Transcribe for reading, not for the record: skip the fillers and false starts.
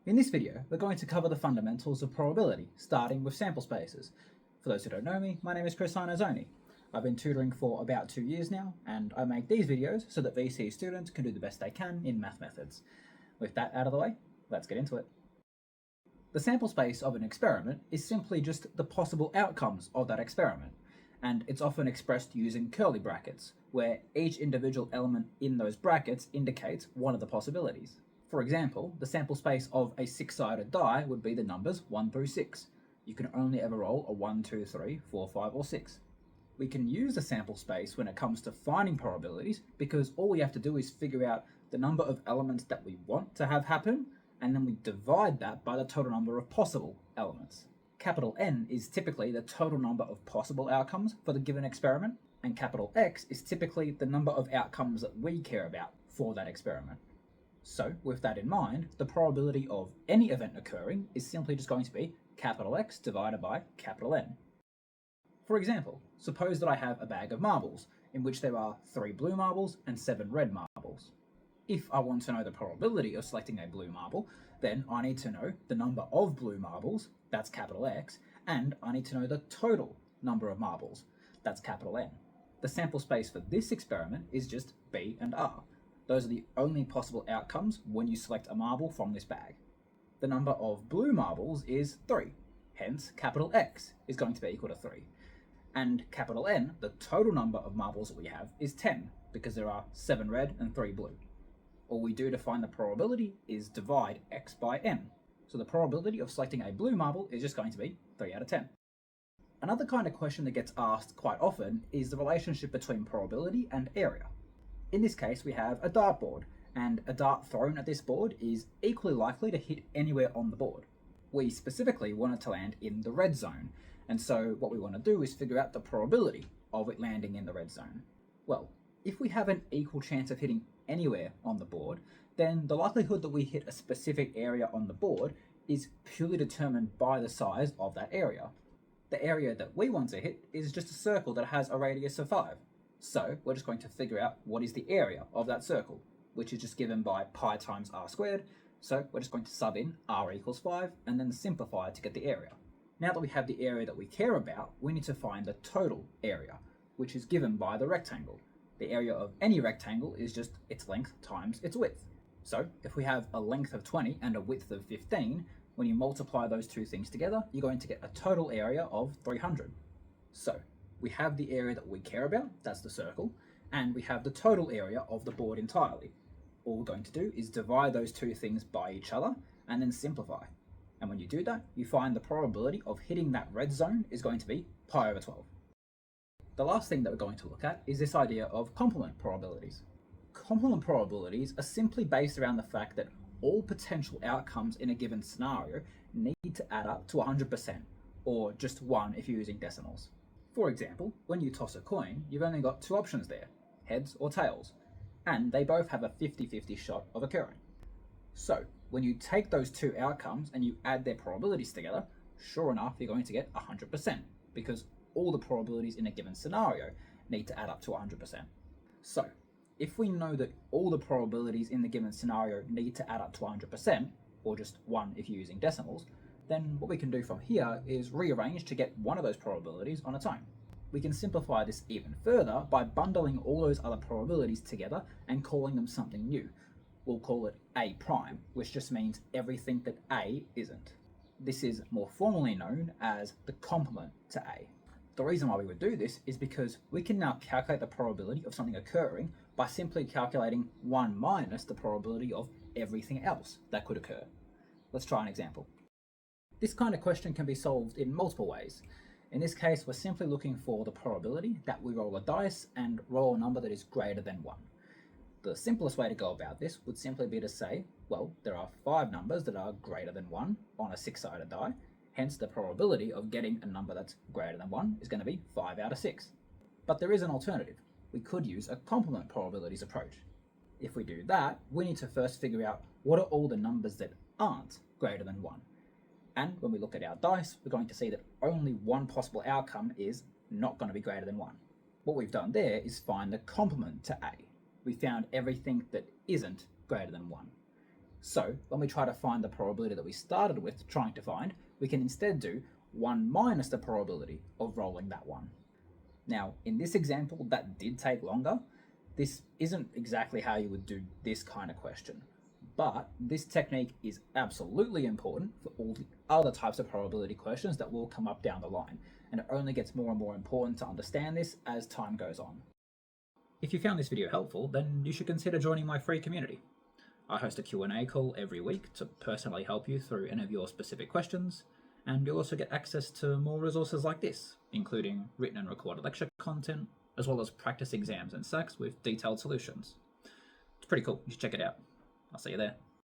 In this video, we're going to cover the fundamentals of probability, starting with sample spaces. For those who don't know me, my name is Chris Heinazoni. I've been tutoring for about 2 years now, and I make these videos so that VC students can do the best they can in math methods. With that out of the way, let's get into it. The sample space of an experiment is simply just the possible outcomes of that experiment, and it's often expressed using curly brackets, where each individual element in those brackets indicates one of the possibilities. For example, the sample space of a 6-sided die would be the numbers 1 through 6. You can only ever roll a 1, 2, 3, 4, 5, or 6. We can use the sample space when it comes to finding probabilities because all we have to do is figure out the number of elements that we want to have happen, and then we divide that by the total number of possible elements. Capital N is typically the total number of possible outcomes for the given experiment, and capital X is typically the number of outcomes that we care about for that experiment. So, with that in mind, the probability of any event occurring is simply just going to be capital X divided by capital N. For example, suppose that I have a bag of marbles, in which there are 3 blue marbles and 7 red marbles. If I want to know the probability of selecting a blue marble, then I need to know the number of blue marbles, that's capital X, and I need to know the total number of marbles, that's capital N. The sample space for this experiment is just B and R. Those are the only possible outcomes when you select a marble from this bag. The number of blue marbles is 3, hence capital X is going to be equal to 3. And capital N, the total number of marbles that we have, is 10, because there are 7 red and 3 blue. All we do to find the probability is divide X by N. So the probability of selecting a blue marble is just going to be 3 out of 10. Another kind of question that gets asked quite often is the relationship between probability and area. In this case, we have a dartboard, and a dart thrown at this board is equally likely to hit anywhere on the board. We specifically want it to land in the red zone, and so what we want to do is figure out the probability of it landing in the red zone. Well, if we have an equal chance of hitting anywhere on the board, then the likelihood that we hit a specific area on the board is purely determined by the size of that area. The area that we want to hit is just a circle that has a radius of 5. So we're just going to figure out what is the area of that circle, which is just given by pi times r squared. So we're just going to sub in r equals 5 and then simplify to get the area. Now that we have the area that we care about, we need to find the total area, which is given by the rectangle. The area of any rectangle is just its length times its width. So if we have a length of 20 and a width of 15, when you multiply those two things together, you're going to get a total area of 300. So we have the area that we care about, that's the circle, and we have the total area of the board entirely. All we're going to do is divide those two things by each other and then simplify. And when you do that, you find the probability of hitting that red zone is going to be pi over 12. The last thing that we're going to look at is this idea of complement probabilities. Complement probabilities are simply based around the fact that all potential outcomes in a given scenario need to add up to 100%, or just 1 if you're using decimals. For example, when you toss a coin, you've only got 2 options there, heads or tails, and they both have a 50-50 shot of occurring. So, when you take those 2 outcomes and you add their probabilities together, sure enough, you're going to get 100%, because all the probabilities in a given scenario need to add up to 100%. So, if we know that all the probabilities in the given scenario need to add up to 100%, or just 1 if you're using decimals, then what we can do from here is rearrange to get one of those probabilities on its own. We can simplify this even further by bundling all those other probabilities together and calling them something new. We'll call it A prime, which just means everything that A isn't. This is more formally known as the complement to A. The reason why we would do this is because we can now calculate the probability of something occurring by simply calculating 1 minus the probability of everything else that could occur. Let's try an example. This kind of question can be solved in multiple ways. In this case, we're simply looking for the probability that we roll a dice and roll a number that is greater than 1. The simplest way to go about this would simply be to say, well, there are 5 numbers that are greater than 1 on a 6-sided die, hence the probability of getting a number that's greater than 1 is going to be 5 out of 6. But there is an alternative. We could use a complement probabilities approach. If we do that, we need to first figure out what are all the numbers that aren't greater than 1. And when we look at our dice, we're going to see that only one possible outcome is not going to be greater than 1. What we've done there is find the complement to A. We found everything that isn't greater than 1. So when we try to find the probability that we started with trying to find, we can instead do 1 minus the probability of rolling that 1. Now, in this example, that did take longer. This isn't exactly how you would do this kind of question, but this technique is absolutely important for all the other types of probability questions that will come up down the line, and it only gets more and more important to understand this as time goes on. If you found this video helpful, then you should consider joining my free community. I host a Q&A call every week to personally help you through any of your specific questions, and you'll also get access to more resources like this, including written and recorded lecture content, as well as practice exams and SACs with detailed solutions. It's pretty cool. You should check it out. I'll see you there.